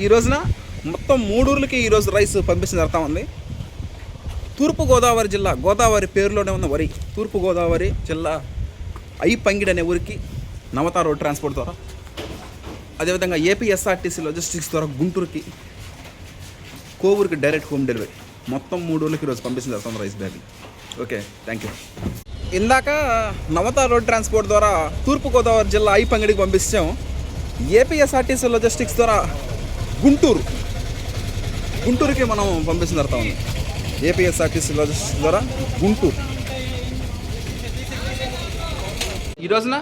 ఈ రోజున మొత్తం 3 ఊర్లకి ఈరోజు రైస్ పంపించడం జరుగుతూ ఉంది. తూర్పుగోదావరి జిల్లా, గోదావరి పేరులోనే ఉన్న వరి, తూర్పుగోదావరి జిల్లా ఐపంగిడి అనే ఊరికి నవత రోడ్ ట్రాన్స్పోర్ట్ ద్వారా, అదేవిధంగా ఏపీఎస్ఆర్టీసీ లాజిస్టిక్స్ ద్వారా గుంటూరుకి, కోవూరుకి డైరెక్ట్ హోమ్ డెలివరీ, మొత్తం 3 ఊర్లకి ఈరోజు పంపించడం జరుగుతుంది rice bag. Okay, thank you. ఇందాక నవత రోడ్ ట్రాన్స్పోర్ట్ ద్వారా తూర్పుగోదావరి జిల్లా ఐపంగిడికి పంపించాం. ఏపీఎస్ఆర్టీసీ లాజిస్టిక్స్ ద్వారా గుంటూరుకి మనం పంపించడం జరుగుతూ ఉంది. ఏపీఎస్ఆర్టీసీ లాజిస్టిక్స్ ద్వారా గుంటూరు. ఈ రోజున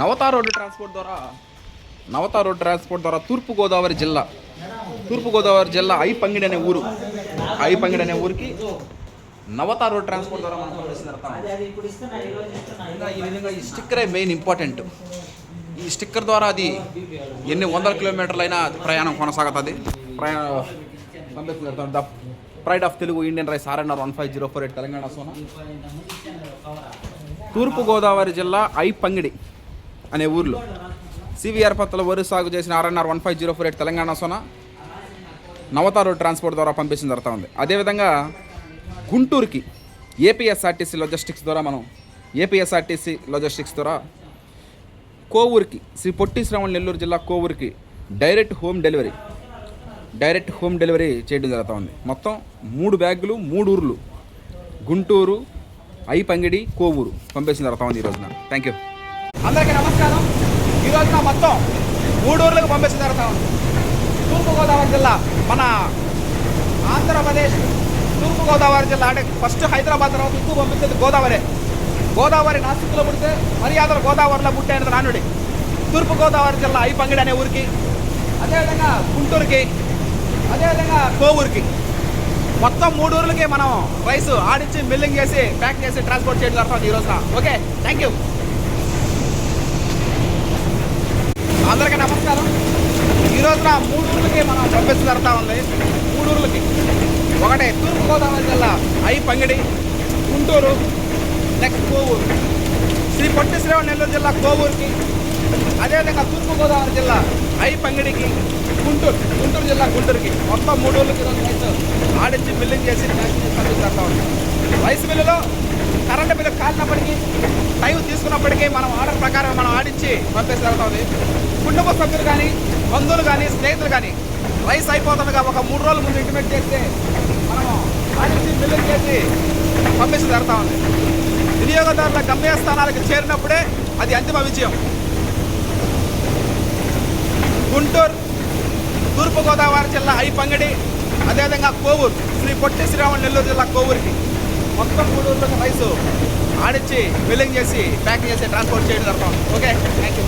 నవత రోడ్ ట్రాన్స్పోర్ట్ ద్వారా తూర్పుగోదావరి జిల్లా ఐపంగిడి అనే ఊరికి నవత రోడ్ ట్రాన్స్పోర్ట్ ద్వారా మనం పంపిస్తున్నాం. ఈ విధంగా ఈ స్టిక్కరే మెయిన్ ఇంపార్టెంట్. ఈ స్టిక్కర్ ద్వారా అది ఎన్ని వందల కిలోమీటర్లైనా ప్రయాణం కొనసాగుతుంది. పంపిస్తున్నారు. The pride of Telugu Indian rice RNR 15048 Telangana Sona. Thurpu Godavari జిల్లా ఐపంగిడి అనే ఊర్లో సివిఆర్ పత్తుల వరి సాగు చేసిన RNR 15048 తెలంగాణ సోనా నవత రోడ్ ట్రాన్స్పోర్ట్ ద్వారా పంపించడం జరుగుతూ ఉంది. అదేవిధంగా గుంటూరుకి ఏపీఎస్ఆర్టీసీ లాజిస్టిక్స్ ద్వారా కోవూరుకి, శ్రీ పొట్టి శ్రీరాములు నెల్లూరు జిల్లా కోవూరుకి డైరెక్ట్ హోమ్ డెలివరీ చేయడం జరుగుతూ ఉంది. మొత్తం 3 బ్యాగులు 3 ఊర్లు, గుంటూరు, ఐపంగిడి, కోవూరు పంపించడం జరుగుతూ ఉంది ఈ రోజున. Thank you. అందరికీ నమస్కారం. ఈ రోజున మొత్తం 3 ఊర్లకు పంపించడం జరుగుతూ ఉంది. తూర్పుగోదావరి జిల్లా, మన ఆంధ్రప్రదేశ్ తూర్పుగోదావరి జిల్లా, అంటే ఫస్ట్ హైదరాబాద్ తర్వాత ఎక్కువ పంపించేది గోదావరి నాసిక్లో పుడితే మర్యాదలు గోదావరిలో పుట్టే అనేది నానుడి. తూర్పుగోదావరి జిల్లా ఐపంగిడి అనే ఊరికి, అదేవిధంగా గుంటూరుకి, అదేవిధంగా కోవూరుకి, మొత్తం 3 ఊర్లకి మనం రైస్ ఆడించి మిల్లింగ్ చేసి ప్యాక్ చేసి ట్రాన్స్పోర్ట్ చేయడం జరుగుతుంది ఈ రోజున. Okay, thank you. అందరికీ నమస్కారం. ఈ రోజున 3 ఊర్లకి మనం పంపించడం జరుగుతూ ఉంది. 3 ఊర్లకి, ఒకటి తూర్పుగోదావరి జిల్లా ఐపంగిడి, గుంటూరు, నెక్స్ట్ కోవూరు, శ్రీ పొట్టి శ్రీరాములు నెల్లూరు జిల్లా కోవూరుకి, అదేవిధంగా తూర్పుగోదావరి జిల్లా ఐపంగిడికి, గుంటూరు జిల్లా గుంటూరుకి, మొత్తం 3 ఊర్లకి రైస్ ఆడించి బిల్లింగ్ చేసి పంపిస్తూ ఉంటాం. రైస్ మిల్లులో కరెంటు బిల్లు కాలినప్పటికీ, టైం తీసుకున్నప్పటికీ మనం ఆర్డర్ ప్రకారం మనం ఆడించి పంపిస్తూ జరుగుతుంది. కుటుంబ సభ్యులు కానీ, బంధువులు కానీ, స్నేహితులు కానీ రైస్ అయిపోతుండగా ఒక 3 రోజుల ముందు ఇంటిమేట్ చేస్తే మనం ఆడించి బిల్లింగ్ చేసి పంపిస్తూ జరుగుతూ ఉంది. వినియోగదారుల గమ్యస్థానాలకు చేరినప్పుడే అది అంతిమ విజయం. గుంటూరు, తూర్పుగోదావరి జిల్లా ఐపంగిడి, అదేవిధంగా కోవూరు, శ్రీ పొట్టి శ్రీరాములు నెల్లూరు జిల్లా కోవూరుకి, మొత్తం 3 ఊర్లకు రైసు ఆడించి బిల్లింగ్ చేసి ప్యాకింగ్ చేసి ట్రాన్స్పోర్ట్ చేయడం జరుగుతాం. Okay, thank you.